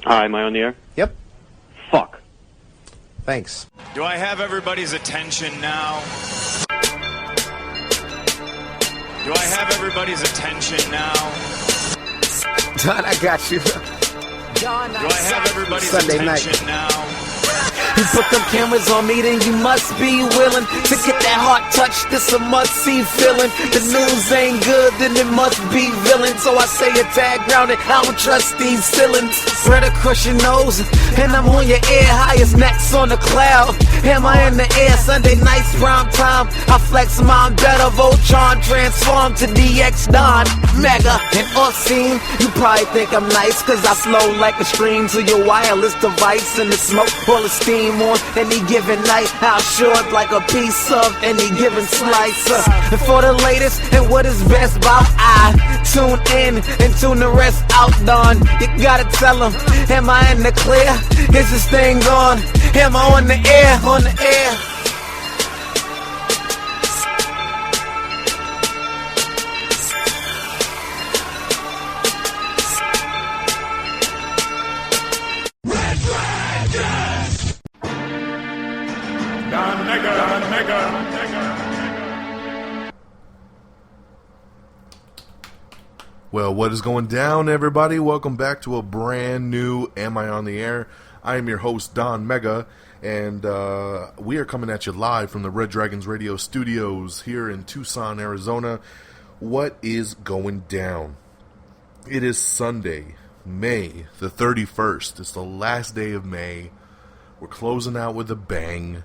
Hi, am I on the air? Yep. Fuck. Thanks. Do I have everybody's attention now? Do I have everybody's attention now? Don, I got you. Don, do I have everybody's Sunday attention night. now? You put them cameras on me, then you must be willing to get that heart touch. This a must-see feeling. The news ain't good, then it must be villain. So I say a tag grounded, I don't trust these ceilings. Spread across your nose, and I'm on your ear. Highest necks on the cloud. Am I in the air? Sunday nights, prime time. I flex my better. Voltron transform to DX Don. Mega and Orsine. You probably think I'm nice, cause I slow like a stream to your wireless device. And the smoke full of steam on any given night. I'll short like a piece of any given slice. And for the latest and what is best about I tune in and tune the rest out, Don. You gotta tell them, am I in the clear? Is this thing on? Am I on the air? On the air. Well, what is going down, everybody? Welcome back to a brand new Am I on the Air? I am your host, Don Mega, and we are coming at you live from the Red Dragons Radio Studios here in Tucson, Arizona. What is going down? It is Sunday, May the 31st. It's the last day of May. We're closing out with a bang.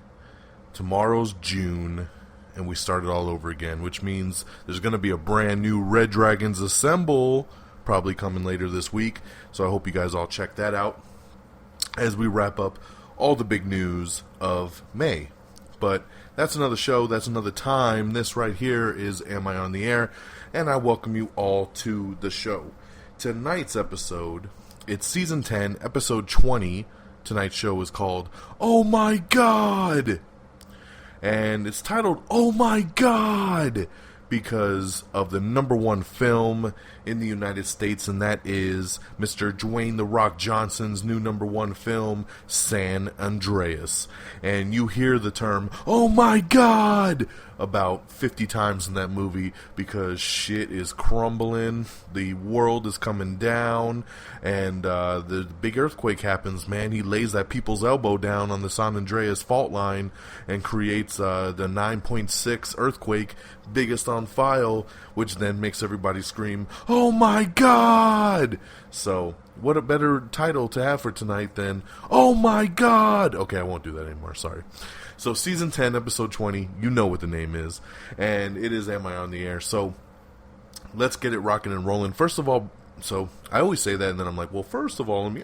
Tomorrow's June. And we start it all over again, which means there's going to be a brand new Red Dragons Assemble probably coming later this week. So I hope you guys all check that out as we wrap up all the big news of May. But that's another show, that's another time. This right here is Am I on the Air? And I welcome you all to the show. Tonight's episode, it's Season 10, Episode 20. Tonight's show is called Oh My God! And it's titled, Oh My God, because of the number one film in the United States, and that is Mr. Dwayne "The Rock" Johnson's new number one film, San Andreas. And you hear the term, Oh My God, about 50 times in that movie, because shit is crumbling, the world is coming down, and the big earthquake happens, man. He lays that people's elbow down on the San Andreas fault line and creates the 9.6 earthquake, biggest on file, which then makes everybody scream, Oh My God! So, what a better title to have for tonight than Oh My God! Okay, I won't do that anymore, sorry. So, Season 10, Episode 20, you know what the name is, and it is Am I on the Air? So, let's get it rocking and rolling. First of all, so, I always say that, and then I'm like, well, first of all, let me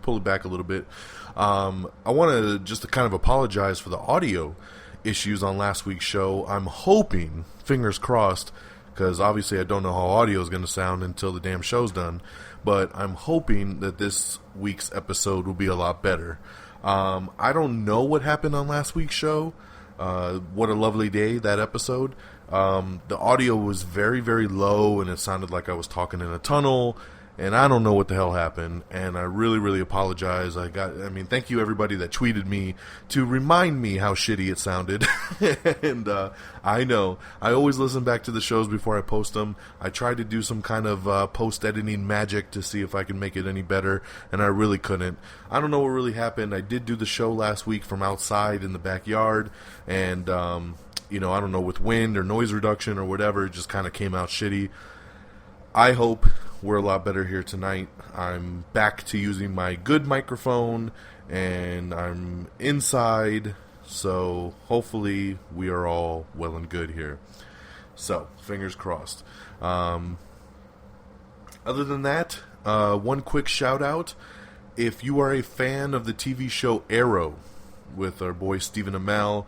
pull it back a little bit. I want to just kind of apologize for the audio issues on last week's show. I'm hoping, fingers crossed, because obviously I don't know how audio is going to sound until the damn show's done, but I'm hoping that this week's episode will be a lot better. I don't know what happened on last week's show. What a lovely day, that episode. The audio was very, very low, and it sounded like I was talking in a tunnel, and I don't know what the hell happened, and I really, really apologize. Thank you everybody that tweeted me to remind me how shitty it sounded, and I know, I always listen back to the shows before I post them. I tried to do some kind of post-editing magic to see if I can make it any better, and I really couldn't. I don't know what really happened. I did do the show last week from outside in the backyard, and, I don't know, with wind or noise reduction or whatever, it just kind of came out shitty. I hope we're a lot better here tonight. I'm back to using my good microphone, and I'm inside, so hopefully we are all well and good here. So, fingers crossed. Other than that, one quick shout out. If you are a fan of the TV show Arrow, with our boy Stephen Amell,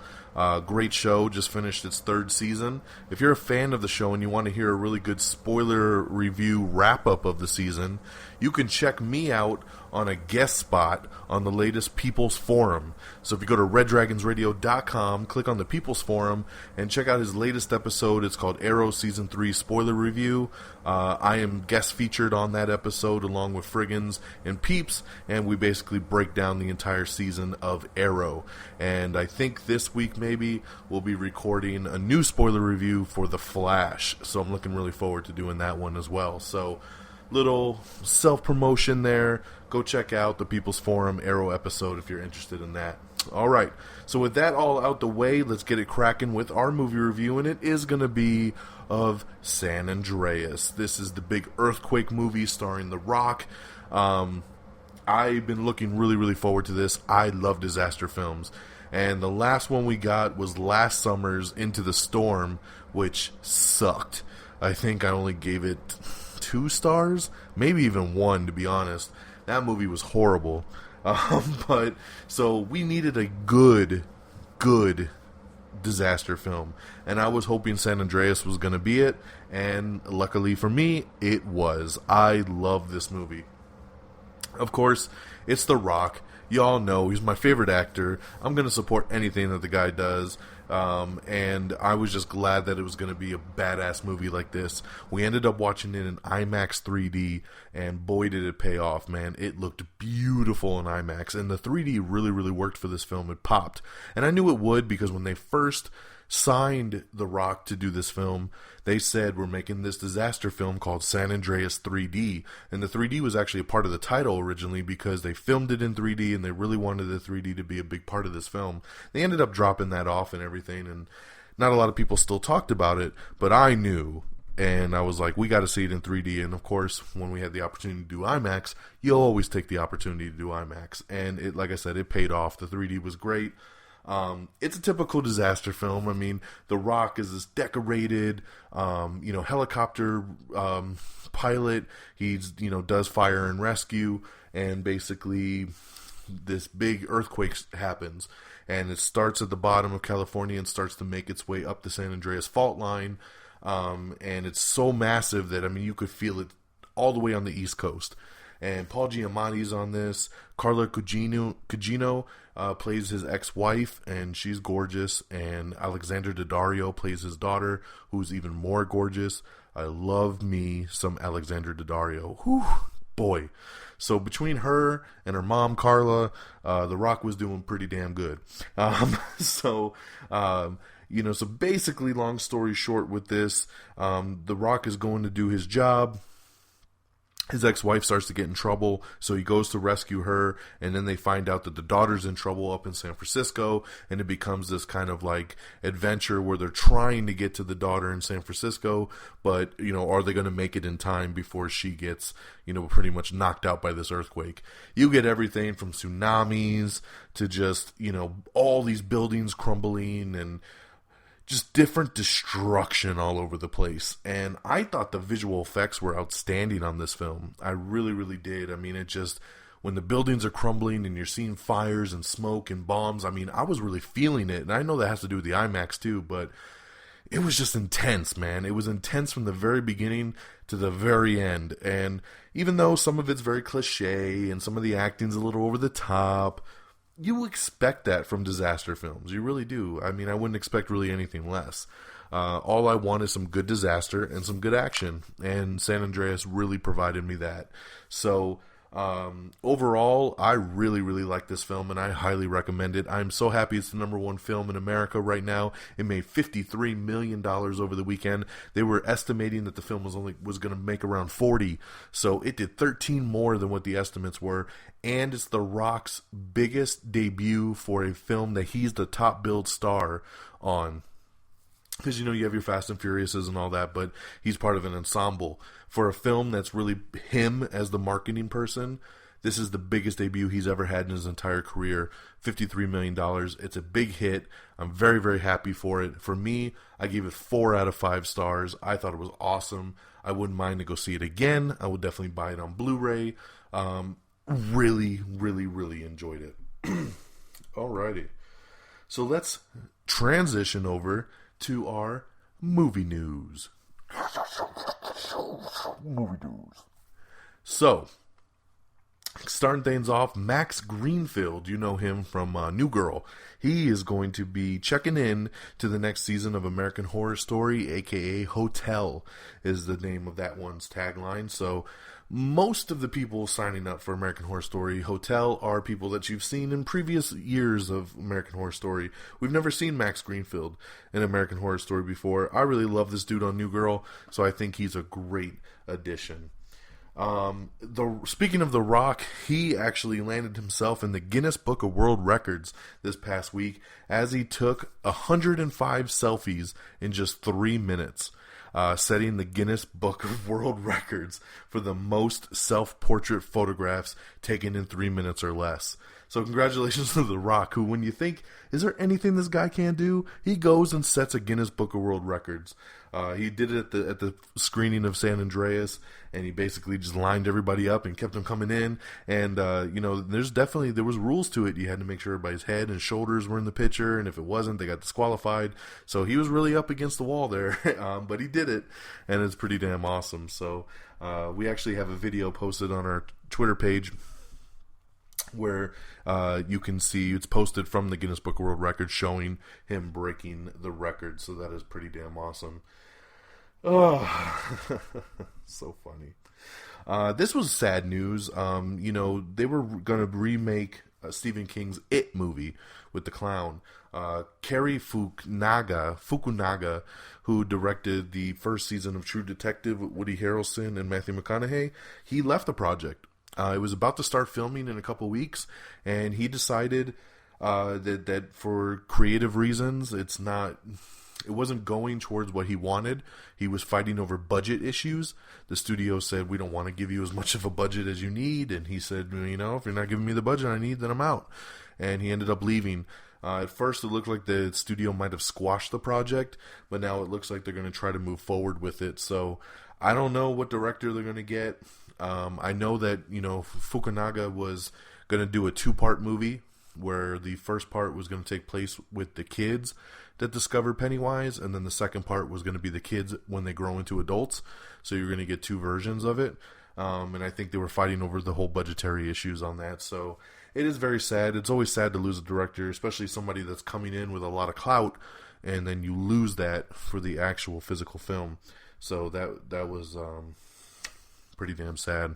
Great show, just finished its 3rd season. If you're a fan of the show and you want to hear a really good spoiler review wrap-up of the season, you can check me out on a guest spot on the latest People's Forum. So if you go to reddragonsradio.com, click on the People's Forum, and check out his latest episode. It's called Arrow Season 3 Spoiler Review. I am guest featured on that episode along with Friggins and Peeps, and we basically break down the entire season of Arrow. And I think this week maybe we'll be recording a new spoiler review for The Flash. So I'm looking really forward to doing that one as well. So little self-promotion there. Go check out the People's Forum Arrow episode if you're interested in that. Alright, so with that all out the way, let's get it cracking with our movie review, and it is going to be of San Andreas. This is the big earthquake movie starring The Rock. I've been looking really forward to this. I love disaster films. And the last one we got was last summer's Into the Storm, which sucked. I think I only gave it 2 stars, maybe even 1, to be honest. That movie was horrible. But so we needed a good disaster film, and I was hoping San Andreas was going to be it, and luckily for me, it was. I love this movie. Of course, it's The Rock. Y'all know he's my favorite actor. I'm going to support anything that the guy does. And I was just glad that it was going to be a badass movie like this. We ended up watching it in IMAX 3D, and boy did it pay off, man. It looked beautiful in IMAX, and the 3D really worked for this film. It popped. And I knew it would, because when they first signed The Rock to do this film, they said, we're making this disaster film called San Andreas 3D, and the 3D was actually a part of the title originally because they filmed it in 3D and they really wanted the 3D to be a big part of this film. They ended up dropping that off and everything, and not a lot of people still talked about it, but I knew, and I was like, we got to see it in 3D. And of course, when we had the opportunity to do IMAX, you'll always take the opportunity to do IMAX, and it, like I said, it paid off. The 3D was great. It's a typical disaster film. I mean, The Rock is this decorated, helicopter pilot. He's, does fire and rescue, and basically this big earthquake happens, and it starts at the bottom of California and starts to make its way up the San Andreas fault line, and it's so massive that, you could feel it all the way on the East Coast. And Paul Giamatti's on this. Carla Gugino plays his ex-wife, and she's gorgeous. And Alexander Daddario plays his daughter, who's even more gorgeous. I love me some Alexander Daddario. Whew, boy. So between her and her mom, Carla, The Rock was doing pretty damn good. So basically, long story short with this, The Rock is going to do his job. His ex-wife starts to get in trouble, so he goes to rescue her, and then they find out that the daughter's in trouble up in San Francisco, and it becomes this kind of like adventure where they're trying to get to the daughter in San Francisco, but, are they going to make it in time before she gets, pretty much knocked out by this earthquake? You get everything from tsunamis to just, all these buildings crumbling and just different destruction all over the place. And I thought the visual effects were outstanding on this film. I really did. It just, when the buildings are crumbling and you're seeing fires and smoke and bombs, I was really feeling it. And I know that has to do with the IMAX too, but it was just intense, man. It was intense from the very beginning to the very end. And even though some of it's very cliche and some of the acting's a little over the top, you expect that from disaster films. You really do. I wouldn't expect really anything less. All I want is some good disaster and some good action, and San Andreas really provided me that. So overall, I really like this film, and I highly recommend it. I'm so happy it's the #1 film in America right now. It made $53 million over the weekend. They were estimating that the film was going to make around 40, so it did 13 more than what the estimates were. And it's The Rock's biggest debut for a film that he's the top billed star on. Because, you have your Fast and Furiouses and all that, but he's part of an ensemble. For a film that's really him as the marketing person, this is the biggest debut he's ever had in his entire career. $53 million. It's a big hit. I'm very happy for it. For me, I gave it 4 out of 5 stars. I thought it was awesome. I wouldn't mind to go see it again. I would definitely buy it on Blu-ray. Really enjoyed it. Alrighty. So let's transition over to our movie news. So, starting things off, Max Greenfield, you know him from New Girl. He is going to be checking in to the next season of American Horror Story, aka Hotel is the name of that one's tagline. So most of the people signing up for American Horror Story Hotel are people that you've seen in previous years of American Horror Story. We've never seen Max Greenfield in American Horror Story before. I really love this dude on New Girl, so I think he's a great addition. Speaking of The Rock, he actually landed himself in the Guinness Book of World Records this past week as he took 105 selfies in just 3 minutes, setting the Guinness Book of World Records for the most self-portrait photographs taken in 3 minutes or less. So congratulations to The Rock, who, when you think, is there anything this guy can't do? He goes and sets a Guinness Book of World Records. He did it at the screening of San Andreas, and he basically just lined everybody up and kept them coming in. And, there was rules to it. You had to make sure everybody's head and shoulders were in the picture, and if it wasn't, they got disqualified. So he was really up against the wall there, but he did it, and it's pretty damn awesome. So we actually have a video posted on our Twitter page where you can see it's posted from the Guinness Book of World Records showing him breaking the record. So that is pretty damn awesome. Oh, so funny. This was sad news. They were going to remake Stephen King's It movie with the clown. Cary Fukunaga, who directed the first season of True Detective with Woody Harrelson and Matthew McConaughey, he left the project. It was about to start filming in a couple weeks, and he decided that for creative reasons, it wasn't going towards what he wanted. He was fighting over budget issues. The studio said, we don't want to give you as much of a budget as you need, and he said, if you're not giving me the budget I need, then I'm out. And he ended up leaving. At first, it looked like the studio might have squashed the project, but now it looks like they're going to try to move forward with it. So I don't know what director they're going to get. I know that, Fukunaga was going to do a 2-part movie where the first part was going to take place with the kids that discovered Pennywise, and then the second part was going to be the kids when they grow into adults. So you're going to get 2 versions of it. And I think they were fighting over the whole budgetary issues on that. So it is very sad. It's always sad to lose a director, especially somebody that's coming in with a lot of clout, and then you lose that for the actual physical film. So that was pretty damn sad.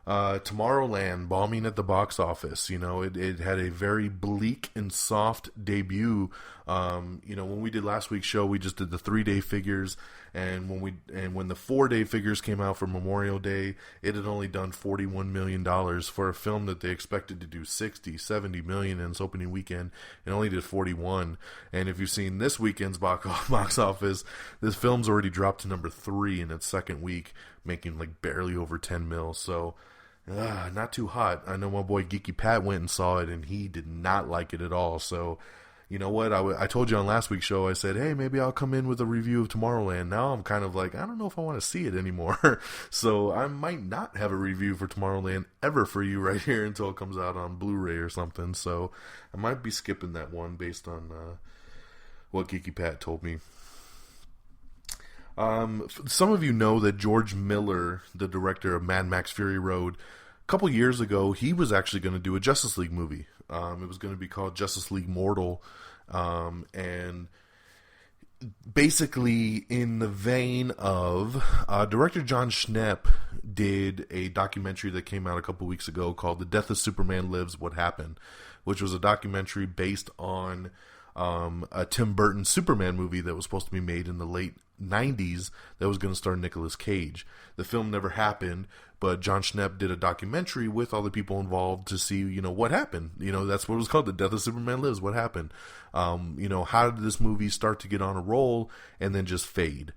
Tomorrowland bombing at the box office. It had a very bleak and soft debut. When we did last week's show, we just did the 3-day figures, and when the 4-day figures came out for Memorial Day, it had only done $41 million for a film that they expected to do 60, 70 million in its opening weekend. It only did 41. And if you've seen this weekend's box office, this film's already dropped to number 3 in its second week, making like barely over 10 mil. So not too hot. I know my boy Geeky Pat went and saw it, and he did not like it at all. So, you know what? I told you on last week's show, I said, hey, maybe I'll come in with a review of Tomorrowland. Now I'm kind of like, I don't know if I want to see it anymore. So I might not have a review for Tomorrowland ever for you right here until it comes out on Blu-ray or something. So I might be skipping that one based on what Geeky Pat told me. Some of you know that George Miller, the director of Mad Max Fury Road, a couple years ago, he was actually going to do a Justice League movie. It was going to be called Justice League Mortal, and basically in the vein of director John Schnepp did a documentary that came out a couple weeks ago called The Death of Superman Lives, What Happened, which was a documentary based on a Tim Burton Superman movie that was supposed to be made in the late 90s that was going to star Nicolas Cage. The film never happened, but John Schnepp did a documentary with all the people involved to see, what happened. That's what it was called, The Death of Superman Lives, What Happened. How did this movie start to get on a roll and then just fade?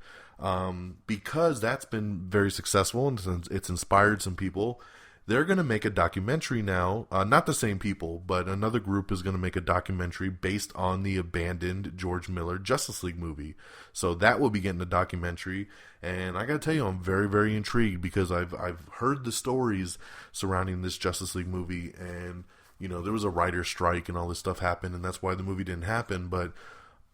Because that's been very successful and it's inspired some people. They're going to make a documentary now, not the same people, but another group is going to make a documentary based on the abandoned George Miller Justice League movie. So that will be getting a documentary, and I got to tell you, I'm very, very intrigued because I've heard the stories surrounding this Justice League movie, and there was a writer's strike and all this stuff happened, and that's why the movie didn't happen. But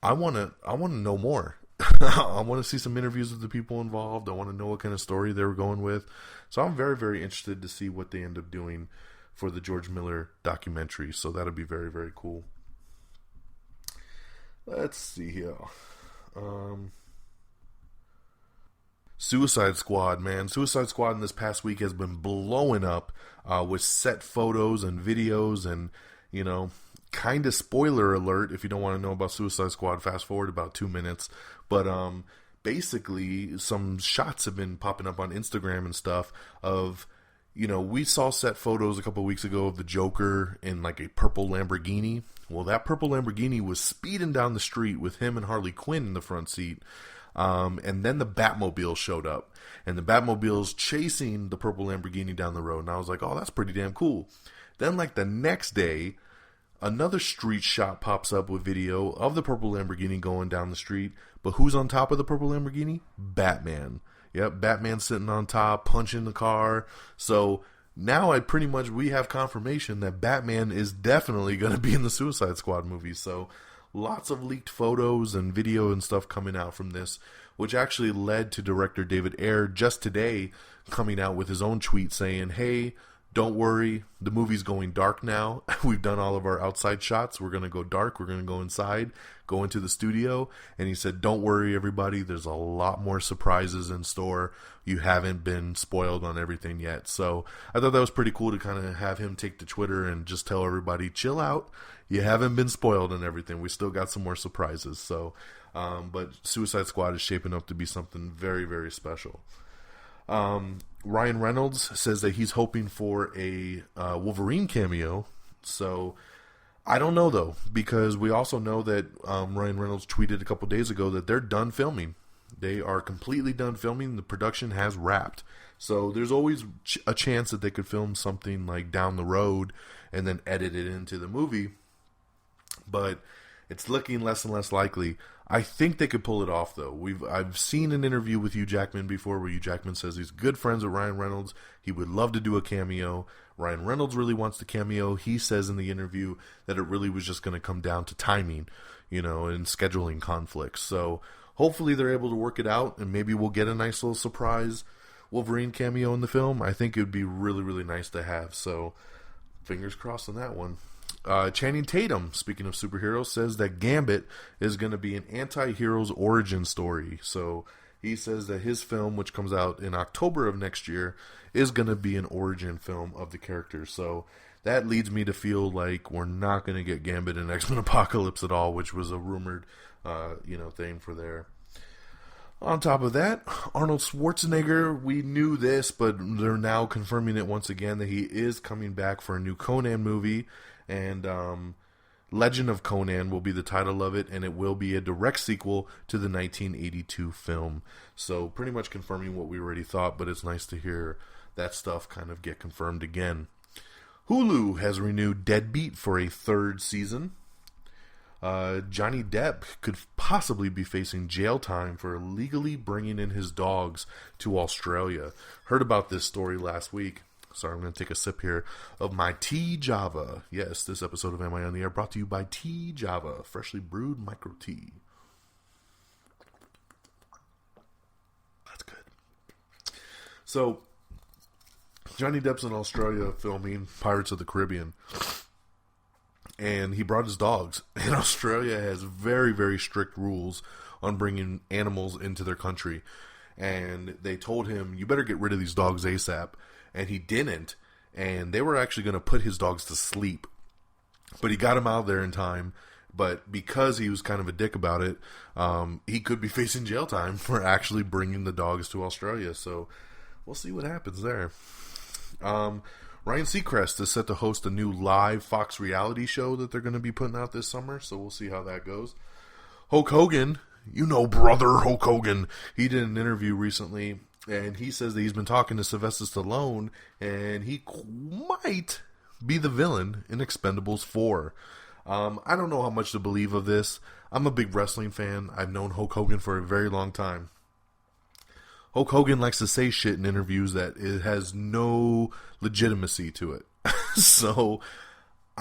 I want to know more. I want to see some interviews with the people involved. I want to know what kind of story they were going with. So I'm very, very interested to see what they end up doing for the George Miller documentary. So that'll be very, very cool. Let's see here. Suicide Squad, man. Suicide Squad in this past week has been blowing up with set photos and videos and, kind of spoiler alert. If you don't want to know about Suicide Squad, fast forward about 2 minutes. But basically, some shots have been popping up on Instagram and stuff of, we saw set photos a couple of weeks ago of the Joker in like a purple Lamborghini. Well, that purple Lamborghini was speeding down the street with him and Harley Quinn in the front seat. And then the Batmobile showed up, and the Batmobile's chasing the purple Lamborghini down the road. And I was like, oh, that's pretty damn cool. Then like the next day, another street shot pops up with video of the purple Lamborghini going down the street. But who's on top of the purple Lamborghini? Batman. Yep, Batman sitting on top, punching the car. So now we have confirmation that Batman is definitely going to be in the Suicide Squad movie. So lots of leaked photos and video and stuff coming out from this, which actually led to director David Ayer just today coming out with his own tweet saying, hey, don't worry, the movie's going dark now. We've done all of our outside shots. We're going to go dark. We're going to go inside, go into the studio. And he said, don't worry, everybody. There's a lot more surprises in store. You haven't been spoiled on everything yet. So I thought that was pretty cool to kind of have him take to Twitter and just tell everybody, chill out. You haven't been spoiled on everything. We still got some more surprises. So, but Suicide Squad is shaping up to be something very, very special. Ryan Reynolds says that he's hoping for a Wolverine cameo. So I don't know though, because we also know that Ryan Reynolds tweeted a couple days ago that they're done filming. They are completely done filming. The production has wrapped. So there's always a chance that they could film something like down the road and then edit it into the movie. But it's looking less and less likely. I think they could pull it off, though. I've seen an interview with Hugh Jackman before where Hugh Jackman says he's good friends with Ryan Reynolds. He would love to do a cameo. Ryan Reynolds really wants the cameo. He says in the interview that it really was just going to come down to timing, and scheduling conflicts. So hopefully they're able to work it out, and maybe we'll get a nice little surprise Wolverine cameo in the film. I think it would be really, really nice to have. So fingers crossed on that one. Channing Tatum, speaking of superheroes, says that Gambit is going to be an anti-hero's origin story. So he says that his film, which comes out in October of next year, is going to be an origin film of the character. So that leads me to feel like we're not going to get Gambit in X-Men Apocalypse at all, which was a rumored, thing for there. On top of that, Arnold Schwarzenegger, we knew this, but they're now confirming it once again that he is coming back for a new Conan movie. And Legend of Conan will be the title of it, and it will be a direct sequel to the 1982 film. So pretty much confirming what we already thought, but it's nice to hear that stuff kind of get confirmed again. Hulu has renewed Deadbeat for a third season. Johnny Depp could possibly be facing jail time for illegally bringing in his dogs to Australia. Heard about this story last week. Sorry, I'm going to take a sip here of my Tea Java. Yes, this episode of Am I on the Air brought to you by Tea Java, freshly brewed micro tea. That's good. So, Johnny Depp's in Australia filming Pirates of the Caribbean. And he brought his dogs. And Australia has very, very strict rules on bringing animals into their country. And they told him, you better get rid of these dogs ASAP. And he didn't, and they were actually going to put his dogs to sleep. But he got him out there in time, but because he was kind of a dick about it, he could be facing jail time for actually bringing the dogs to Australia. So we'll see what happens there. Ryan Seacrest is set to host a new live Fox reality show that they're going to be putting out this summer, so we'll see how that goes. Hulk Hogan, brother Hulk Hogan, he did an interview recently. And he says that he's been talking to Sylvester Stallone, and he might be the villain in Expendables 4. I don't know how much to believe of this. I'm a big wrestling fan. I've known Hulk Hogan for a very long time. Hulk Hogan likes to say shit in interviews that it has no legitimacy to it. So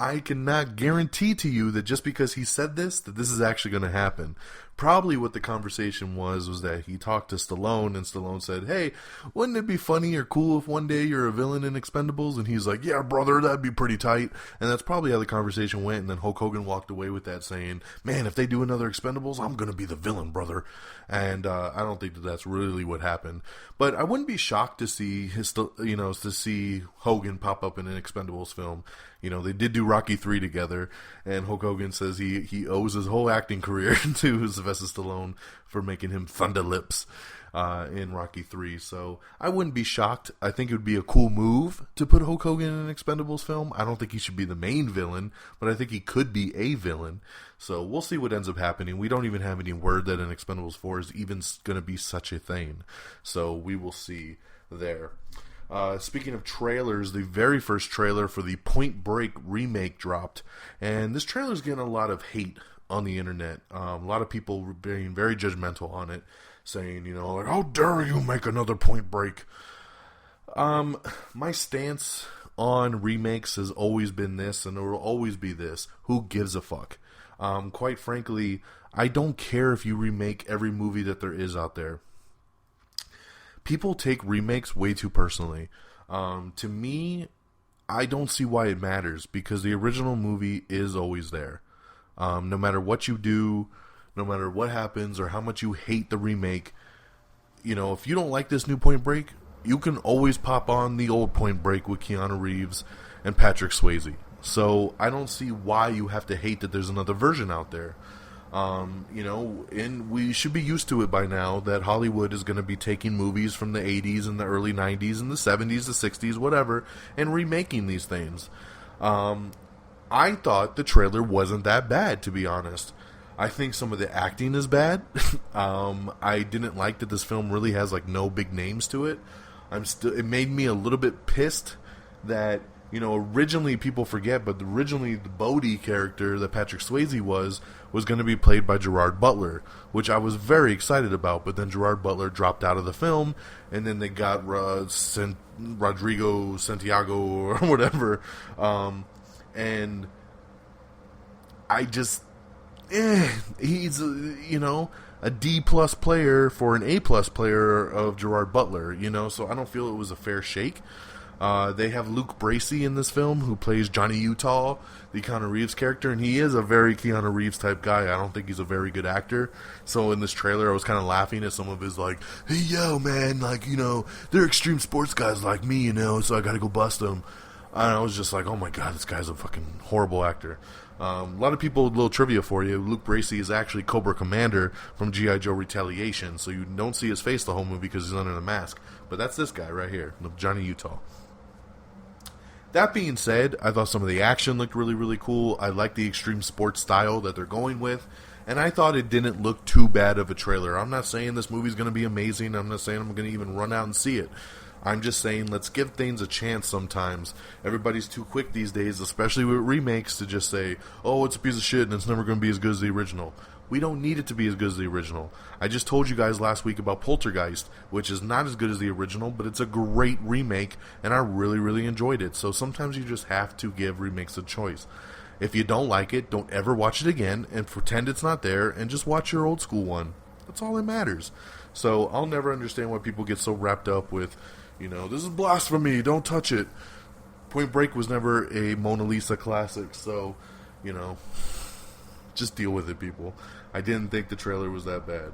I cannot guarantee to you that just because he said this, that this is actually going to happen. Probably what the conversation was that he talked to Stallone, and Stallone said, hey, wouldn't it be funny or cool if one day you're a villain in Expendables? And he's like, yeah, brother, that'd be pretty tight. And that's probably how the conversation went, and then Hulk Hogan walked away with that saying, man, if they do another Expendables, I'm going to be the villain, brother. And I don't think that that's really what happened. But I wouldn't be shocked to see to see Hogan pop up in an Expendables film. You know, they did do Rocky 3 together, and Hulk Hogan says he owes his whole acting career to Sylvester Stallone for making him Thunder Lips in Rocky 3. So I wouldn't be shocked. I think it would be a cool move to put Hulk Hogan in an Expendables film. I don't think he should be the main villain, but I think he could be a villain. So we'll see what ends up happening. We don't even have any word that an Expendables 4 is even going to be such a thing. So we will see there. Speaking of trailers, the very first trailer for the Point Break remake dropped, and this trailer is getting a lot of hate on the internet. A lot of people being very judgmental on it, saying, you know, like, how dare you make another Point Break? My stance on remakes has always been this, and it will always be this. Who gives a fuck? Quite frankly, I don't care if you remake every movie that there is out there. People take remakes way too personally. To me, I don't see why it matters, because the original movie is always there. No matter what you do, no matter what happens, or how much you hate the remake, you know, if you don't like this new Point Break, you can always pop on the old Point Break with Keanu Reeves and Patrick Swayze. So I don't see why you have to hate that there's another version out there. You know, and we should be used to it by now that Hollywood is going to be taking movies from the 80s and the early 90s and the 70s, the 60s, whatever, and remaking these things. I thought the trailer wasn't that bad, to be honest. I think some of the acting is bad. I didn't like that this film really has like no big names to it. It made me a little bit pissed that, you know, originally people forget, but originally the Bodhi character that Patrick Swayze was going to be played by Gerard Butler, which I was very excited about, but then Gerard Butler dropped out of the film, and then they got Rodrigo Santiago or whatever, and I just, he's, you know, a D+ player for an A+ player of Gerard Butler, you know, so I don't feel it was a fair shake. They have Luke Bracey in this film, who plays Johnny Utah, the Keanu Reeves character, and he is a very Keanu Reeves type guy. I don't think he's a very good actor. So in this trailer, I was kind of laughing at some of his, like, hey, yo, man, like, you know, they're extreme sports guys like me, you know, so I gotta go bust them. And I was just like, oh my god, this guy's a fucking horrible actor. A lot of people, a little trivia for you, Luke Bracey is actually Cobra Commander from G.I. Joe Retaliation, so you don't see his face the whole movie because he's under the mask. But that's this guy right here, Johnny Utah. That being said, I thought some of the action looked really, really cool. I like the extreme sports style that they're going with, and I thought it didn't look too bad of a trailer. I'm not saying this movie's going to be amazing. I'm not saying I'm going to even run out and see it. I'm just saying let's give things a chance sometimes. Everybody's too quick these days, especially with remakes, to just say, oh, it's a piece of shit and it's never going to be as good as the original. We don't need it to be as good as the original. I just told you guys last week about Poltergeist, which is not as good as the original, but it's a great remake, and I really, really enjoyed it. So sometimes you just have to give remakes a choice. If you don't like it, don't ever watch it again, and pretend it's not there, and just watch your old school one. That's all that matters. So I'll never understand why people get so wrapped up with, you know, this is blasphemy, don't touch it. Point Break was never a Mona Lisa classic, so, you know, just deal with it, people. I didn't think the trailer was that bad.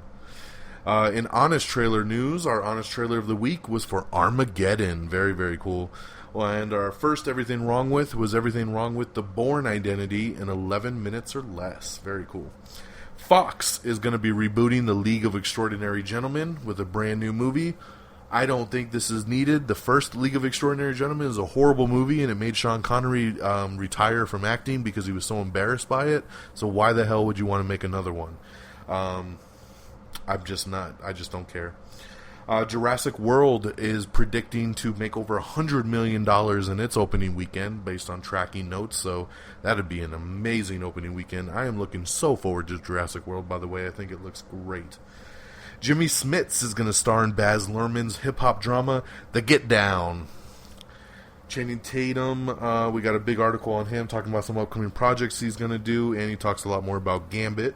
In honest trailer news, our honest trailer of the week was for Armageddon. Very, very cool. Well, and our first Everything Wrong With was Everything Wrong With the Bourne Identity in 11 minutes or less. Very cool. Fox is going to be rebooting The League of Extraordinary Gentlemen with a brand new movie. I don't think this is needed. The first League of Extraordinary Gentlemen is a horrible movie, and it made Sean Connery retire from acting because he was so embarrassed by it. So why the hell would you want to make another one? I just don't care. Jurassic World is predicting to make over $100 million in its opening weekend based on tracking notes, so that'd be an amazing opening weekend. I am looking so forward to Jurassic World, by the way. I think it looks great. Jimmy Smits is going to star in Baz Luhrmann's hip-hop drama, The Get Down. Channing Tatum, we got a big article on him talking about some upcoming projects he's going to do, and he talks a lot more about Gambit.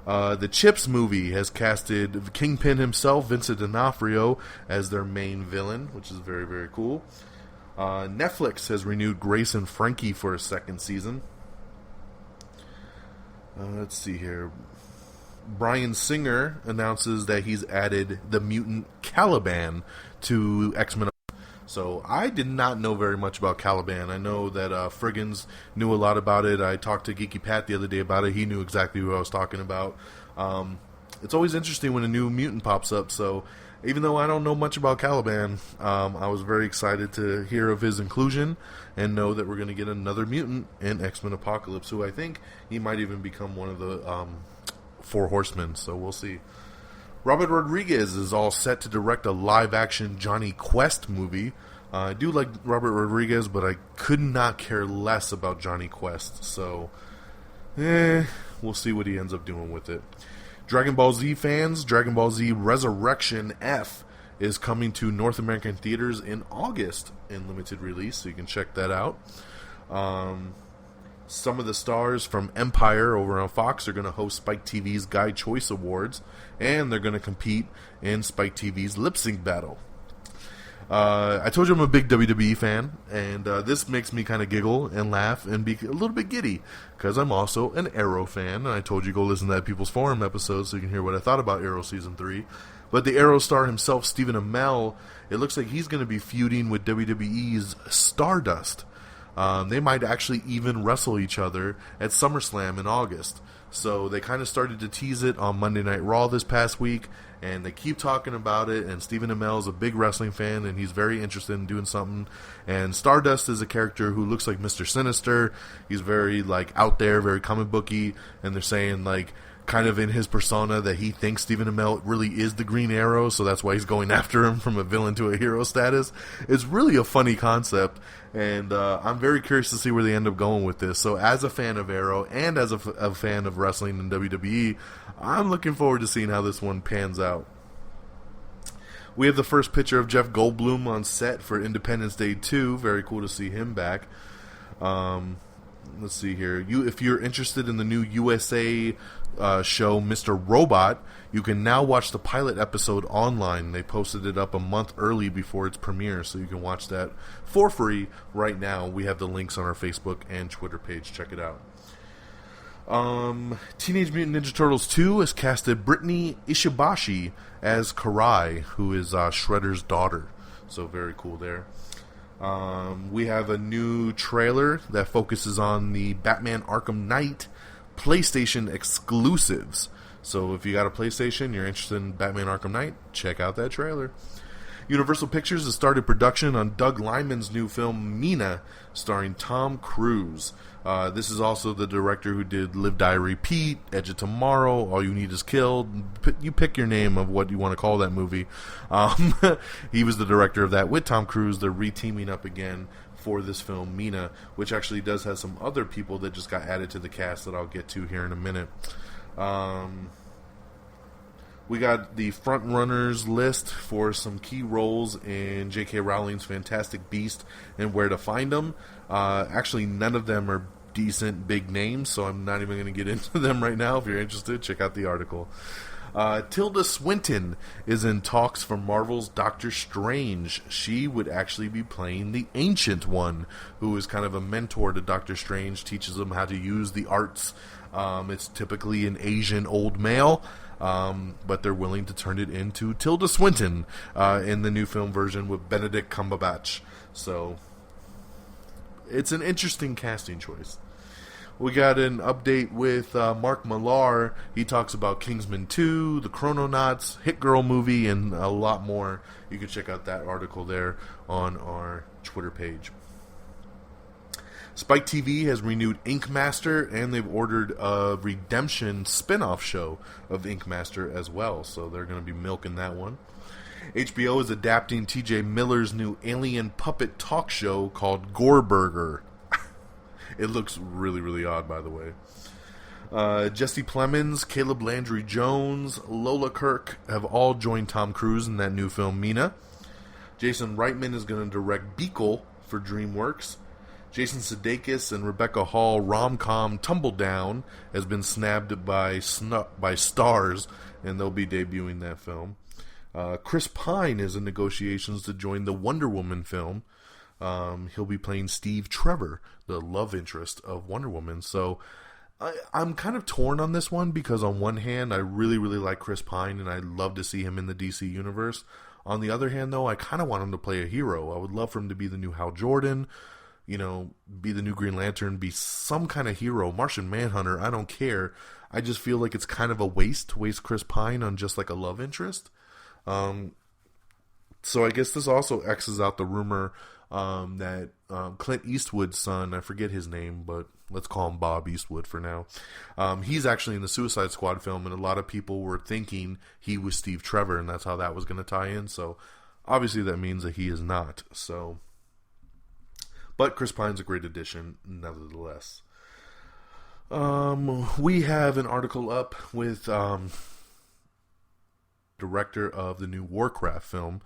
The Chips movie has casted Kingpin himself, Vincent D'Onofrio, as their main villain, which is very, very cool. Netflix has renewed Grace and Frankie for a second season. Let's see here. Bryan Singer announces that he's added the mutant Caliban to X-Men. So I did not know very much about Caliban. I know that Friggins knew a lot about it. I talked to Geeky Pat the other day about it. He knew exactly what I was talking about. It's always interesting when a new mutant pops up. So even though I don't know much about Caliban, I was very excited to hear of his inclusion and know that we're going to get another mutant in X-Men Apocalypse, who I think he might even become one of the Four Horsemen. So we'll see. Robert Rodriguez is all set to direct a live-action Johnny Quest movie. I do like Robert Rodriguez, but I could not care less about Johnny Quest. So, we'll see what he ends up doing with it. Dragon Ball Z fans, Dragon Ball Z Resurrection F is coming to North American theaters in August in limited release, so you can check that out. Some of the stars from Empire over on Fox are going to host Spike TV's Guy Choice Awards, and they're going to compete in Spike TV's Lip Sync Battle. I told you I'm a big WWE fan, and this makes me kind of giggle and laugh and be a little bit giddy, because I'm also an Arrow fan, and I told you go listen to that People's Forum episode so you can hear what I thought about Arrow Season 3. But the Arrow star himself, Stephen Amell, it looks like he's going to be feuding with WWE's Stardust. They might actually even wrestle each other at SummerSlam in August. So they kind of started to tease it on Monday Night Raw this past week, and they keep talking about it, and Stephen Amell is a big wrestling fan, and he's very interested in doing something. And Stardust is a character who looks like Mr. Sinister. He's very, out there, very comic booky, and they're saying, kind of in his persona that he thinks Stephen Amell really is the Green Arrow, so that's why he's going after him from a villain to a hero status. It's really a funny concept, and I'm very curious to see where they end up going with this. So as a fan of Arrow and as a fan of wrestling in WWE, I'm looking forward to seeing how this one pans out. We have the first picture of Jeff Goldblum on set for Independence Day 2. Very cool to see him back. Let's see here. If you're interested in the new USA show, Mr. Robot, you can now watch the pilot episode online. They posted it up a month early before its premiere, so you can watch that for free right now. We have the links on our Facebook and Twitter page. Check it out. Teenage Mutant Ninja Turtles 2 has casted Brittany Ishibashi as Karai, who is Shredder's daughter. So very cool there. We have a new trailer that focuses on the Batman Arkham Knight PlayStation exclusives. So if you got a PlayStation, you're interested in Batman Arkham Knight, check out that trailer. Universal Pictures has started production on Doug Liman's new film Mina, starring Tom Cruise. This is also the director who did Live, Die, Repeat, Edge of Tomorrow, All You Need Is Killed. You pick your name of what you want to call that movie. He was the director of that with Tom Cruise. They're re-teaming up again for this film Mina, which actually does have some other people that just got added to the cast that I'll get to here in a minute. We got the front runners list for some key roles in J.K. Rowling's Fantastic Beast and Where to Find Them. Actually, none of them are decent big names, so I'm not even going to get into them right now. If you're interested, check out the article. Tilda Swinton is in talks for Marvel's Doctor Strange. She would actually be playing the Ancient One, who is kind of a mentor to Doctor Strange, teaches him how to use the arts. It's typically an Asian old male, but they're willing to turn it into Tilda Swinton in the new film version with Benedict Cumberbatch. So it's an interesting casting choice. We got an update with Mark Millar. He talks about Kingsman 2, the Chrononauts, Hit Girl movie, and a lot more. You can check out that article there on our Twitter page. Spike TV has renewed Ink Master, and they've ordered a Redemption spin-off show of Ink Master as well, so they're going to be milking that one. HBO is adapting TJ Miller's new alien puppet talk show called Gore Burger. It looks really, really odd, by the way. Jesse Plemons, Caleb Landry Jones, Lola Kirk have all joined Tom Cruise in that new film Mina. Jason Reitman is going to direct Beagle for DreamWorks. Jason Sudeikis and Rebecca Hall rom-com Tumbledown has been snabbed by Stars, and they'll be debuting that film. Chris Pine is in negotiations to join the Wonder Woman film. He'll be playing Steve Trevor, the love interest of Wonder Woman. So I'm kind of torn on this one because on one hand, I really, really like Chris Pine and I'd love to see him in the DC universe. On the other hand, though, I kind of want him to play a hero. I would love for him to be the new Hal Jordan, you know, be the new Green Lantern, be some kind of hero, Martian Manhunter, I don't care. I just feel like it's kind of a waste to waste Chris Pine on just like a love interest. So I guess this also X's out the rumor that Clint Eastwood's son, I forget his name, but let's call him Bob Eastwood for now. He's actually in the Suicide Squad film, and a lot of people were thinking he was Steve Trevor, and that's how that was going to tie in. So obviously that means that he is not. So, but Chris Pine's a great addition, nevertheless. We have an article up with director of the new Warcraft film.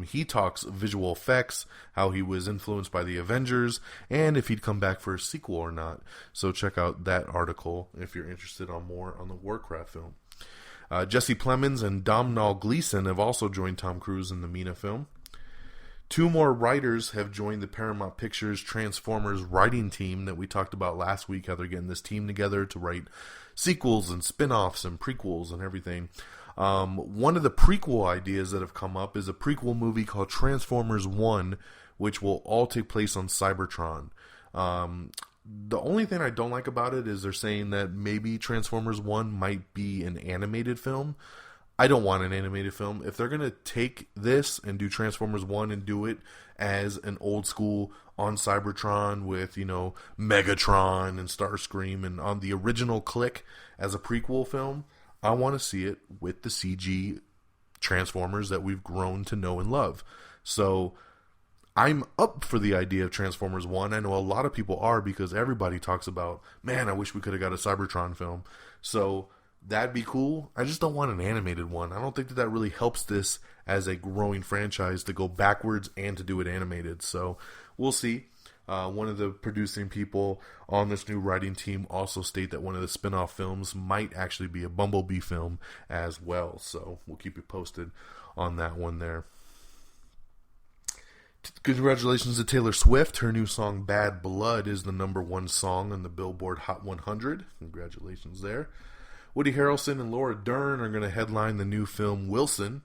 He talks visual effects, how he was influenced by the Avengers, and if he'd come back for a sequel or not. So check out that article if you're interested on more on the Warcraft film. Jesse Plemons and Domhnall Gleeson have also joined Tom Cruise in the Mina film. 2 more writers have joined the Paramount Pictures Transformers writing team that we talked about last week, how they're getting this team together to write sequels and spin-offs and prequels and everything. One of the prequel ideas that have come up is a prequel movie called Transformers 1, which will all take place on Cybertron. The only thing I don't like about it is they're saying that maybe Transformers 1 might be an animated film. I don't want an animated film. If they're going to take this and do Transformers 1 and do it as an old school on Cybertron with, you know, Megatron and Starscream and on the original Click as a prequel film, I want to see it with the CG Transformers that we've grown to know and love. So I'm up for the idea of Transformers 1. I know a lot of people are because everybody talks about, man, I wish we could have got a Cybertron film. So that'd be cool. I just don't want an animated one. I don't think that really helps this as a growing franchise to go backwards and to do it animated. So we'll see. One of the producing people on this new writing team also state that one of the spin-off films might actually be a Bumblebee film as well. So we'll keep you posted on that one there. Congratulations to Taylor Swift. Her new song Bad Blood is the #1 song on the Billboard Hot 100. Congratulations there. Woody Harrelson and Laura Dern are going to headline the new film Wilson.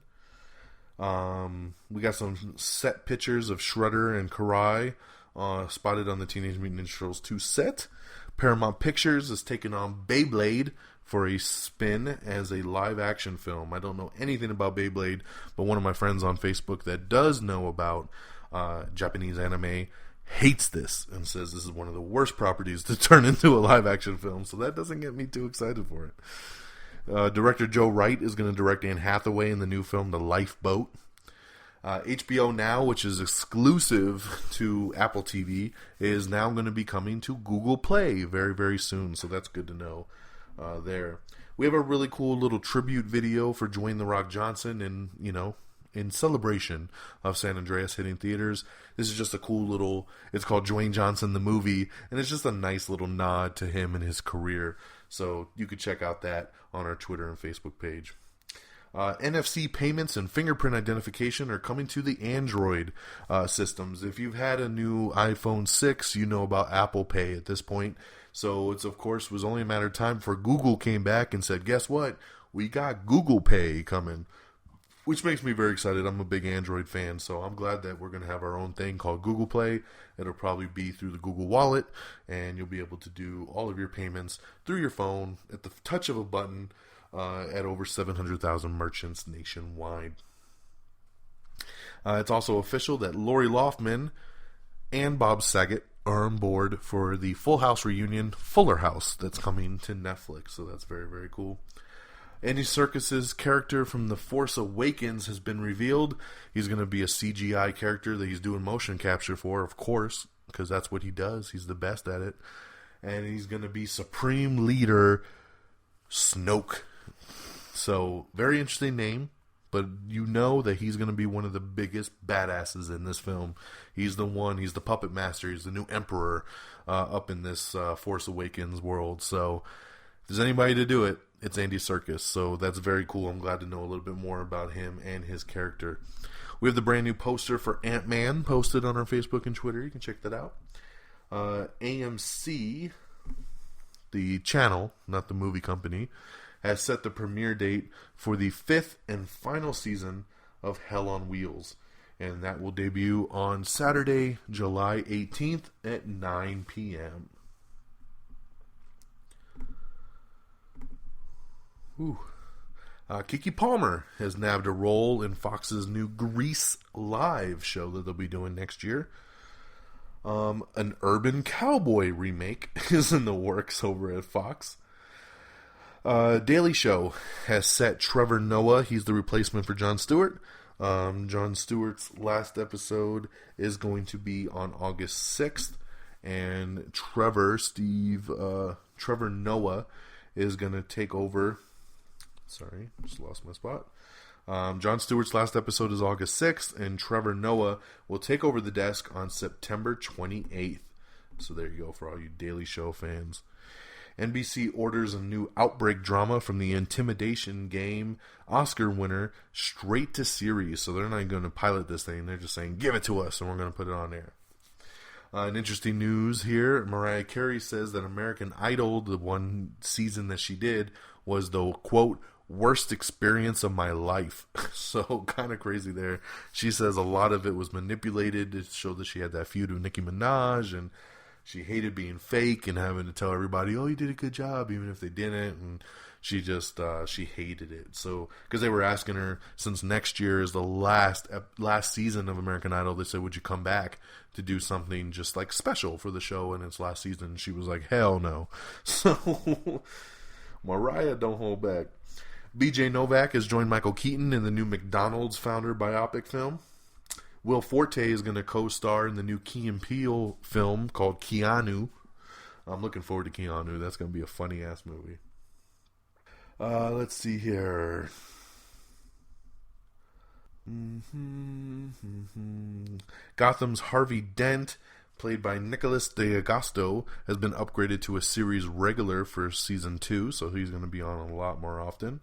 We got some set pictures of Shredder and Karai spotted on the Teenage Mutant Ninja Turtles 2 set. Paramount Pictures is taking on Beyblade for a spin as a live-action film. I don't know anything about Beyblade, but one of my friends on Facebook that does know about Japanese anime hates this and says this is one of the worst properties to turn into a live-action film, so that doesn't get me too excited for it. Director Joe Wright is going to direct Anne Hathaway in the new film The Lifeboat. HBO Now, which is exclusive to Apple TV, is now going to be coming to Google Play very, very soon, so that's good to know there. We have a really cool little tribute video for Dwayne The Rock Johnson in celebration of San Andreas hitting theaters. This is just a cool little, it's called Dwayne Johnson the Movie, and it's just a nice little nod to him and his career. So you could check out that on our Twitter and Facebook page. NFC payments and fingerprint identification are coming to the Android systems. If you've had a new iPhone 6, you know about Apple Pay at this point. So it's, of course, was only a matter of time before Google came back and said, guess what? We got Google Pay coming, which makes me very excited. I'm a big Android fan, so I'm glad that we're going to have our own thing called Google Play. It'll probably be through the Google Wallet, and you'll be able to do all of your payments through your phone at the touch of a button at over 700,000 merchants nationwide. It's also official that Lori Loughlin and Bob Saget are on board for the Full House reunion, Fuller House, that's coming to Netflix, so that's very, very cool. Andy Serkis's character from The Force Awakens has been revealed. He's going to be a CGI character that he's doing motion capture for, of course, because that's what he does. He's the best at it. And he's going to be Supreme Leader Snoke. So, very interesting name. but you know that he's going to be one of the biggest badasses in this film. He's the puppet master, he's the new emperor up in this Force Awakens world. So if there's anybody to do it, it's Andy Serkis. So that's very cool. I'm glad to know a little bit more about him and his character. We have the brand new poster for Ant-Man posted on our Facebook and Twitter. You can check that out. AMC, the channel, not the movie company, has set the premiere date for the 5th and final season of Hell on Wheels. And that will debut on Saturday, July 18th at 9 p.m. Kiki Palmer has nabbed a role in Fox's new Grease Live show that they'll be doing next year. An Urban Cowboy remake is in the works over at Fox. Daily Show has set Trevor Noah. He's the replacement for Jon Stewart. Jon Stewart's last episode is going to be on August 6th. And Trevor Noah is going to take over. Sorry, just lost my spot. Jon Stewart's last episode is August 6th, and Trevor Noah will take over the desk on September 28th. So there you go for all you Daily Show fans. NBC orders a new Outbreak drama from the Intimidation Game Oscar winner straight to series. So they're not going to pilot this thing. They're just saying, give it to us, and we're going to put it on air. An interesting news here. Mariah Carey says that American Idol, the one season that she did, was the, quote, worst experience of my life. So kind of crazy there. She says a lot of it was manipulated to show that she had that feud with Nicki Minaj, and she hated being fake and having to tell everybody, oh, you did a good job, even if they didn't. And she just, she hated it. So, because they were asking her, since next year is the last season of American Idol, they said, would you come back to do something just like special for the show in its last season? And she was like, hell no. So, Mariah, don't hold back. BJ Novak has joined Michael Keaton in the new McDonald's founder biopic film. Will Forte is going to co-star in the new Key and Peele film called Keanu. I'm looking forward to Keanu. That's going to be a funny-ass movie. Let's see here. Gotham's Harvey Dent, played by Nicholas D'Agosto, has been upgraded to a series regular for season 2, so he's going to be on a lot more often.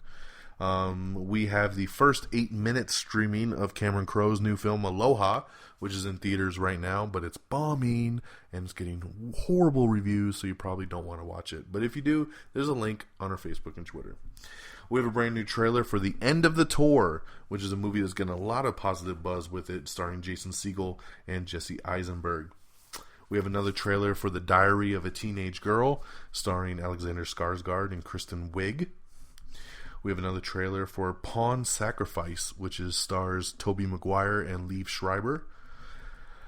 We have the first 8 minutes streaming of Cameron Crowe's new film Aloha, which is in theaters right now, but it's bombing and it's getting horrible reviews, so you probably don't want to watch it. But if you do, there's a link on our Facebook and Twitter. We have a brand new trailer for The End of the Tour, which is a movie that's getting a lot of positive buzz with it, starring Jason Segel and Jesse Eisenberg. We have another trailer for The Diary of a Teenage Girl, starring Alexander Skarsgård and Kristen Wiig. We have another trailer for Pawn Sacrifice, which stars Tobey Maguire and Liev Schreiber.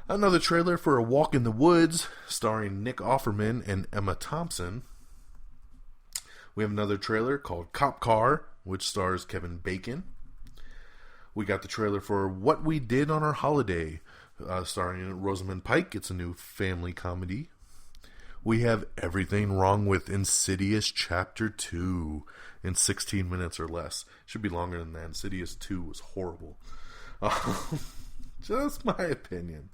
Another trailer for A Walk in the Woods, starring Nick Offerman and Emma Thompson. We have another trailer called Cop Car, which stars Kevin Bacon. We got the trailer for What We Did on Our Holiday, starring Rosamund Pike. It's a new family comedy. We have Everything Wrong with Insidious Chapter 2 in 16 minutes or less. Should be longer than that. Insidious 2 was horrible. Just my opinion.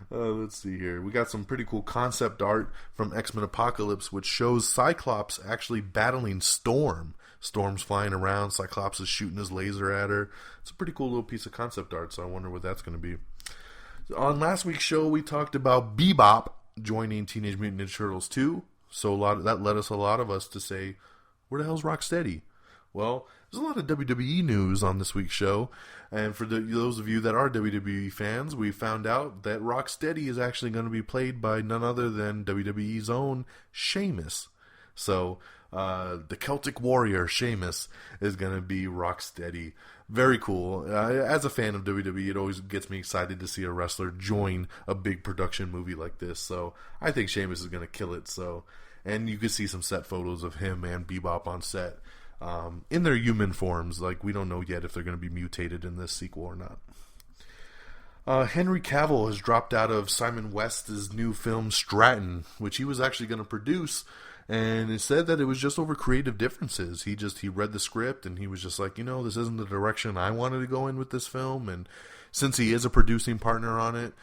Let's see here. We got some pretty cool concept art from X-Men Apocalypse, which shows Cyclops actually battling Storm. Storm's flying around. Cyclops is shooting his laser at her. It's a pretty cool little piece of concept art, so I wonder what that's going to be. On last week's show, we talked about Bebop joining Teenage Mutant Ninja Turtles 2. So that led a lot of us to say, where the hell's Rocksteady? Well, there's a lot of WWE news on this week's show, and for those of you that are WWE fans, we found out that Rocksteady is actually going to be played by none other than WWE's own Sheamus. So, the Celtic Warrior, Sheamus, is going to be Rocksteady. Very cool. As a fan of WWE, it always gets me excited to see a wrestler join a big production movie like this. So, I think Sheamus is going to kill it. So, and you can see some set photos of him and Bebop on set. In their human forms. Like, we don't know yet if they're going to be mutated in this sequel or not. Henry Cavill has dropped out of Simon West's new film Stratton, which he was actually going to produce, and it said that it was just over creative differences. He read the script and he was just like, this isn't the direction I wanted to go in with this film, and since he is a producing partner on it,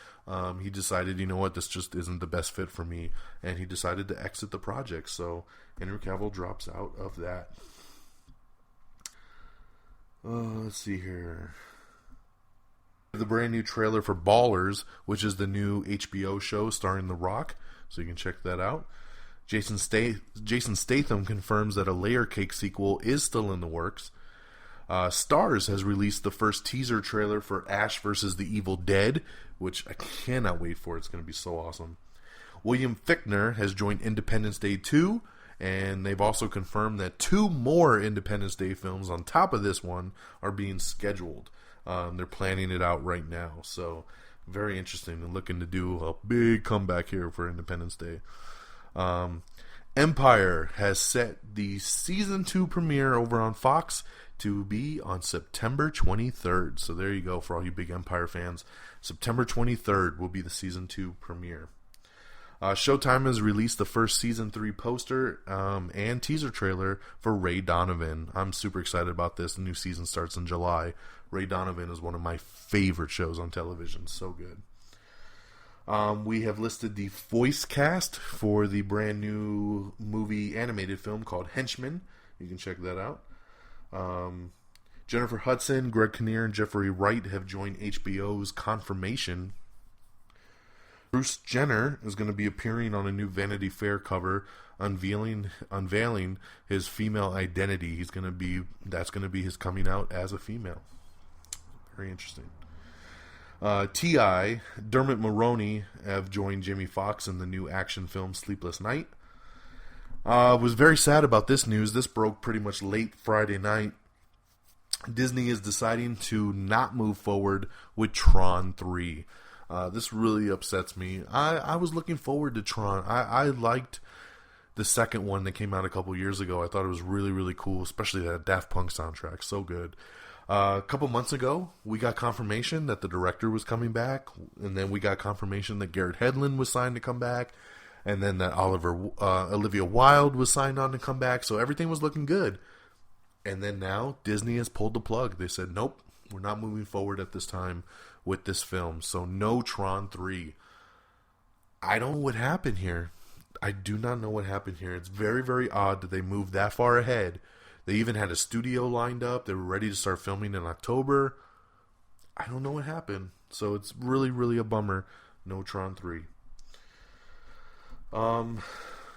he decided, this just isn't the best fit for me, and he decided to exit the project. So Henry Cavill drops out of that. Let's see here. The brand new trailer for Ballers, which is the new HBO show starring The Rock, so you can check that out. Jason Statham confirms that a Layer Cake sequel is still in the works. Starz has released the first teaser trailer for Ash vs. the Evil Dead, which I cannot wait for. It's going to be so awesome. William Fichtner has joined Independence Day 2, and they've also confirmed that 2 more Independence Day films on top of this one are being scheduled. They're planning it out right now, so very interesting and looking to do a big comeback here for Independence Day. Empire has set the season 2 premiere over on Fox to be on September 23rd. So there you go for all you big Empire fans. September 23rd will be the season 2 premiere. Showtime has released the first season 3 poster and teaser trailer for Ray Donovan. I'm super excited about this. The new season starts in July. Ray Donovan is one of my favorite shows on television. So good. We have listed the voice cast for the brand new movie animated film called Henchmen. You can check that out. Jennifer Hudson, Greg Kinnear, and Jeffrey Wright have joined HBO's Confirmation. Bruce Jenner is going to be appearing on a new Vanity Fair cover, unveiling his female identity. That's going to be his coming out as a female. Very interesting. T.I., Dermot Mulroney have joined Jamie Foxx in the new action film Sleepless Night. Was very sad about this news. This broke pretty much late Friday night. Disney is deciding to not move forward with Tron 3. This really upsets me. I was looking forward to Tron. I liked the second one that came out a couple years ago. I thought it was really, really cool, especially that Daft Punk soundtrack. So good. A couple months ago, we got confirmation that the director was coming back, and then we got confirmation that Garrett Hedlund was signed to come back, and then that Olivia Wilde was signed on to come back, so everything was looking good. And then now, Disney has pulled the plug. They said, nope, we're not moving forward at this time with this film, so no Tron 3. I don't know what happened here. I do not know what happened here. It's very, very odd that they moved that far ahead. They even had a studio lined up. They were ready to start filming in October. I don't know what happened. So it's really, really a bummer. No Tron 3.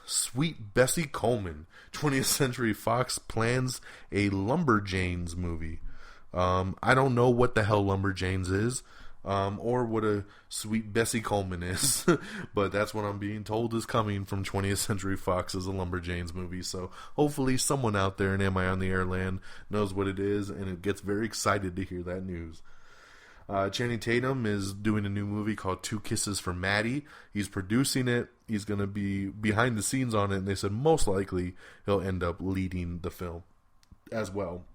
Sweet Bessie Coleman. 20th Century Fox plans a Lumberjanes movie. I don't know what the hell Lumberjanes is. Or what a Sweet Bessie Coleman is. But that's what I'm being told is coming from 20th Century Fox as a Lumberjanes movie. So hopefully someone out there in Am I on the Air land knows what it is and it gets very excited to hear that news. Channing Tatum is doing a new movie called Two Kisses for Maddie. He's producing it. He's going to be behind the scenes on it. And they said most likely he'll end up leading the film as well.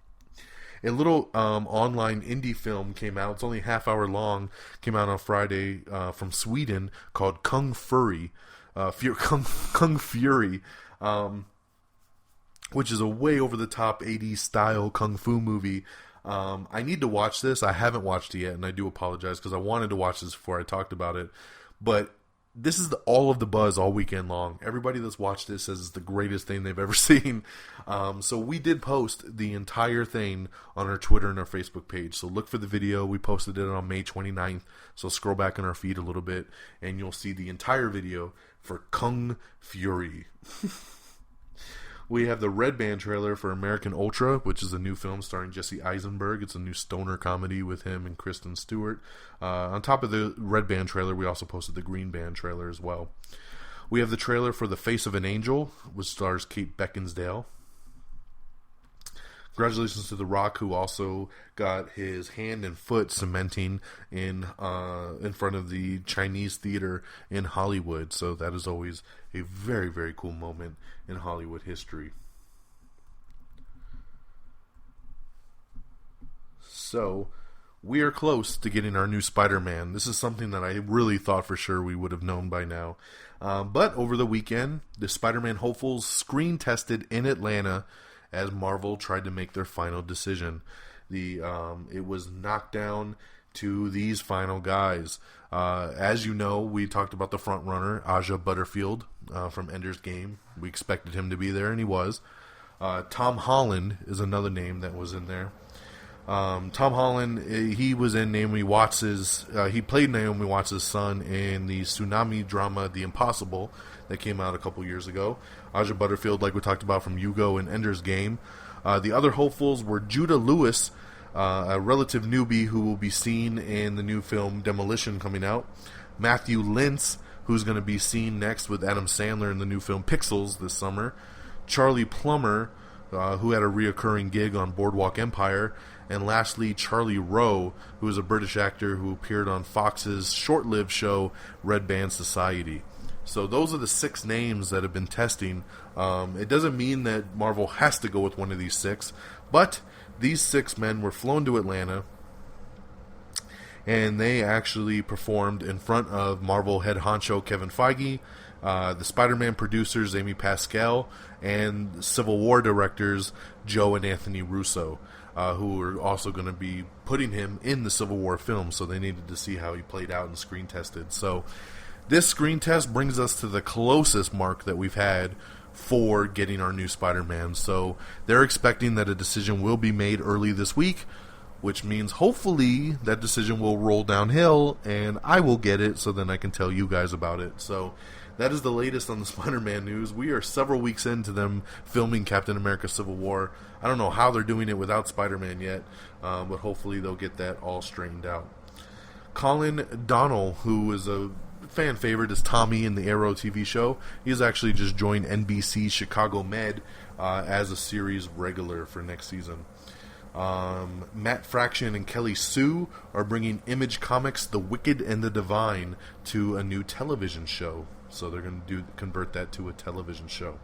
A little online indie film came out. It's only a half hour long. Came out on Friday from Sweden called Kung Fury. Kung Fury. Which is a way over the top 80s style kung fu movie. I need to watch this. I haven't watched it yet, and I do apologize because I wanted to watch this before I talked about it. But this is all of the buzz all weekend long. Everybody that's watched this says it's the greatest thing they've ever seen. So we did post the entire thing on our Twitter and our Facebook page. So look for the video. We posted it on May 29th. So scroll back on our feed a little bit, and you'll see the entire video for Kung Fury. We have the Red Band trailer for American Ultra, which is a new film starring Jesse Eisenberg. It's a new stoner comedy with him and Kristen Stewart. On top of the Red Band trailer, we also posted the Green Band trailer as well. We have the trailer for The Face of an Angel, which stars Kate Beckinsale. Congratulations to The Rock, who also got his hand and foot cementing in front of the Chinese theater in Hollywood. So that is always a very, very cool moment in Hollywood history. So we are close to getting our new Spider-Man. This is something that I really thought for sure we would have known by now. But over the weekend, the Spider-Man hopefuls screen tested in Atlanta as Marvel tried to make their final decision. It was knocked down to these final guys. As you know, we talked about the front runner, Aja Butterfield from Ender's Game. We expected him to be there, and he was. Tom Holland is another name that was in there. Tom Holland, he was in Naomi Watts' he played Naomi Watts' son in the tsunami drama The Impossible that came out a couple years ago. Aja Butterfield, like we talked about, from Hugo and Ender's Game. The other hopefuls were Judah Lewis, a relative newbie who will be seen in the new film Demolition coming out. Matthew Lintz, who's going to be seen next with Adam Sandler in the new film Pixels this summer. Charlie Plummer, who had a reoccurring gig on Boardwalk Empire. And lastly, Charlie Rowe, who is a British actor who appeared on Fox's short-lived show Red Band Society. So those are the 6 names that have been testing. It doesn't mean that Marvel has to go with one of these 6, but these 6 men were flown to Atlanta, and they actually performed in front of Marvel head honcho Kevin Feige, the Spider-Man producers Amy Pascal, and Civil War directors Joe and Anthony Russo, who are also going to be putting him in the Civil War film, so they needed to see how he played out and screen tested. So this screen test brings us to the closest mark that we've had for getting our new Spider-Man. So they're expecting that a decision will be made early this week, which means hopefully that decision will roll downhill and I will get it so then I can tell you guys about it. So that is the latest on the Spider-Man news. We are several weeks into them filming Captain America Civil War. I don't know how they're doing it without Spider-Man yet, but hopefully they'll get that all straightened out. Colin Donnell, who is a fan favorite as Tommy in the Arrow TV show, he's actually just joined NBC's Chicago Med as a series regular for next season. Matt Fraction and Kelly Sue are bringing Image Comics' The Wicked and the Divine to a new television show. So they're going to convert that to a television show.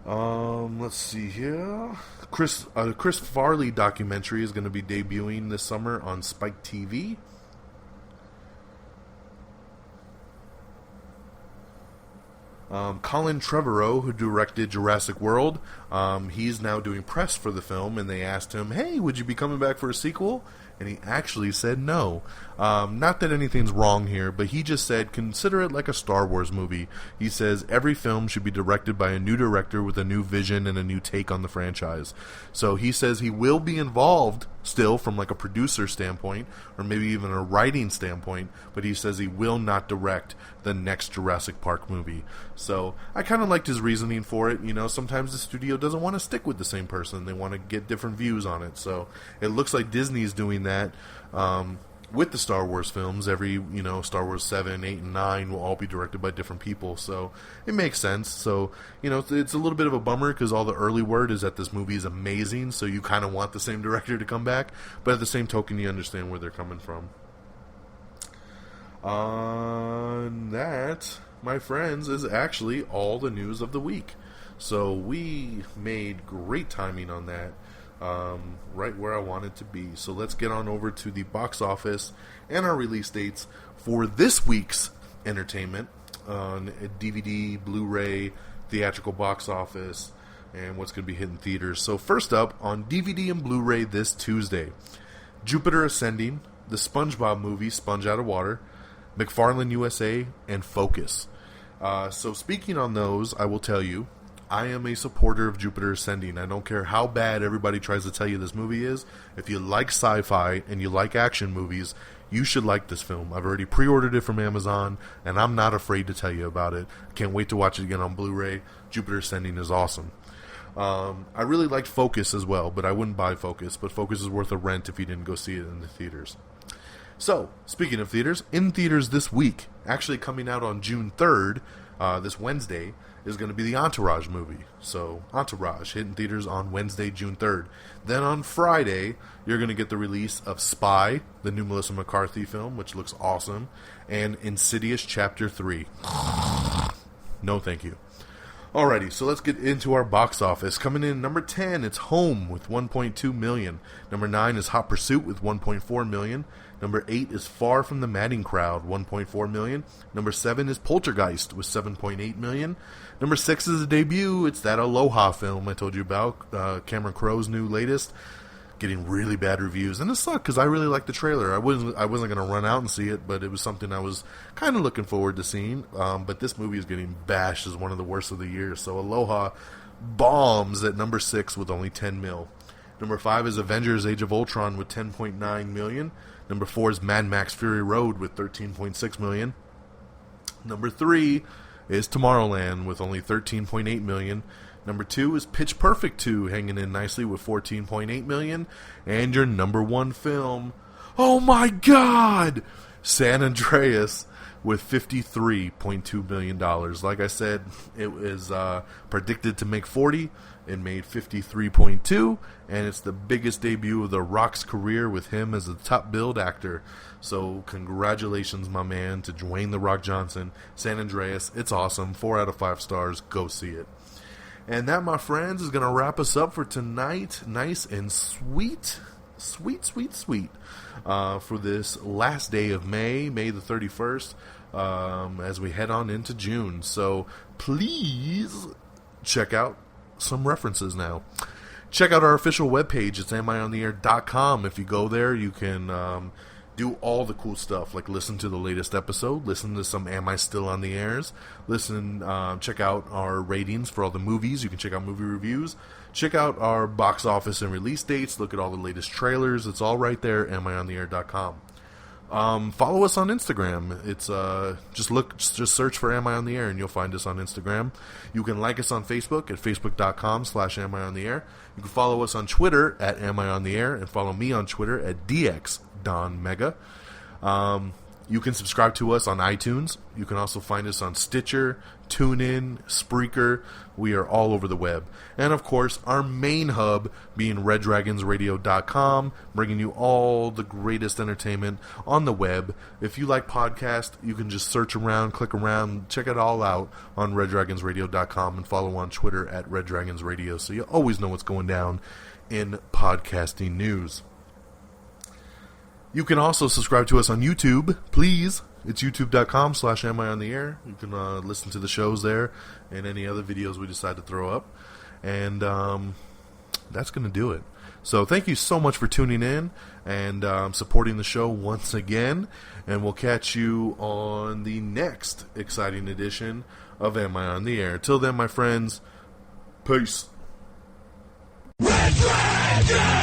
Let's see here. Chris Farley documentary is going to be debuting this summer on Spike TV. Colin Trevorrow, who directed Jurassic World, he's now doing press for the film, and they asked him, hey, would you be coming back for a sequel? And he actually said no. Not that anything's wrong here, but he just said, consider it like a Star Wars movie. He says every film should be directed by a new director with a new vision and a new take on the franchise. So he says he will be involved still from like a producer standpoint, or maybe even a writing standpoint, but he says he will not direct the next Jurassic Park movie. So I kind of liked his reasoning for it. You know, sometimes the studio doesn't want to stick with the same person. They want to get different views on it. So it looks like Disney's doing that with the Star Wars films. Every, Star Wars 7, 8, and 9 will all be directed by different people. So it makes sense. So, it's a little bit of a bummer because all the early word is that this movie is amazing. So you kind of want the same director to come back. But at the same token, you understand where they're coming from. That, my friends, is actually all the news of the week. So we made great timing on that. Right where I wanted to be. So let's get on over to the box office and our release dates for this week's entertainment on DVD, Blu-ray, theatrical box office, and what's going to be hitting theaters. So first up, on DVD and Blu-ray this Tuesday, Jupiter Ascending, the SpongeBob movie, Sponge Out of Water, McFarlane USA, and Focus. So speaking on those, I will tell you, I am a supporter of Jupiter Ascending. I don't care how bad everybody tries to tell you this movie is. If you like sci-fi and you like action movies, you should like this film. I've already pre-ordered it from Amazon, and I'm not afraid to tell you about it. I can't wait to watch it again on Blu-ray. Jupiter Ascending is awesome. I really liked Focus as well, but I wouldn't buy Focus. But Focus is worth a rent if you didn't go see it in the theaters. So, speaking of theaters, in theaters this week, actually coming out on June 3rd, this Wednesday, is going to be the Entourage movie. So, Entourage, hitting theaters on Wednesday, June 3rd. Then on Friday, you're going to get the release of Spy, the new Melissa McCarthy film, which looks awesome, and Insidious Chapter 3. No, thank you. Alrighty, so let's get into our box office. Coming in number 10, it's Home with 1.2 million. Number 9 is Hot Pursuit with 1.4 million. Number 8 is Far From the Madding Crowd, 1.4 million. Number 7 is Poltergeist with 7.8 million. Number 6 is a debut. It's that Aloha film I told you about, Cameron Crowe's new latest. Getting really bad reviews, and it sucked because I really liked the trailer. I wasn't going to run out and see it, but it was something I was kind of looking forward to seeing. But this movie is getting bashed as one of the worst of the year. So Aloha bombs at number 6 with only 10 mil. Number 5 is Avengers: Age of Ultron with 10.9 million. Number 4 is Mad Max: Fury Road with 13.6 million. Number 3 is Tomorrowland with only 13.8 million. Number 2 is Pitch Perfect 2, hanging in nicely with 14.8 million. And your number 1 film, oh my god, San Andreas with $53.2 million. Like I said, it was predicted to make 40. It made 53.2, and it's the biggest debut of The Rock's career with him as a top billed actor. So congratulations, my man, to Dwayne The Rock Johnson. San Andreas, it's awesome. 4 out of 5 stars. Go see it. And that, my friends, is going to wrap us up for tonight. Nice and sweet. Sweet. For this last day of May the 31st, as we head on into June. So please check out some references now. Check out our official webpage. It's amiontheair.com. If you go there, you can do all the cool stuff, like listen to the latest episode, listen to some Am I Still on the Airs, check out our ratings for all the movies. You can check out movie reviews, check out our box office and release dates, look at all the latest trailers. It's all right there, amiontheair.com. Follow us on Instagram. It's just search for Am I on the Air and you'll find us on Instagram. You can like us on Facebook at facebook.com/Am I on the Air. You can follow us on Twitter at Am I on the Air, and follow me on Twitter at DXDonMega. You can subscribe to us on iTunes. You can also find us on Stitcher, TuneIn, Spreaker. We are all over the web. And, of course, our main hub being RedDragonsRadio.com, bringing you all the greatest entertainment on the web. If you like podcasts, you can just search around, click around, check it all out on RedDragonsRadio.com, and follow on Twitter at RedDragonsRadio, so you always know what's going down in podcasting news. You can also subscribe to us on YouTube, please. It's youtube.com/Am I on the Air. You can listen to the shows there and any other videos we decide to throw up. And that's going to do it. So thank you so much for tuning in and supporting the show once again. And we'll catch you on the next exciting edition of Am I on the Air. Till then, my friends, peace. Red Dragon!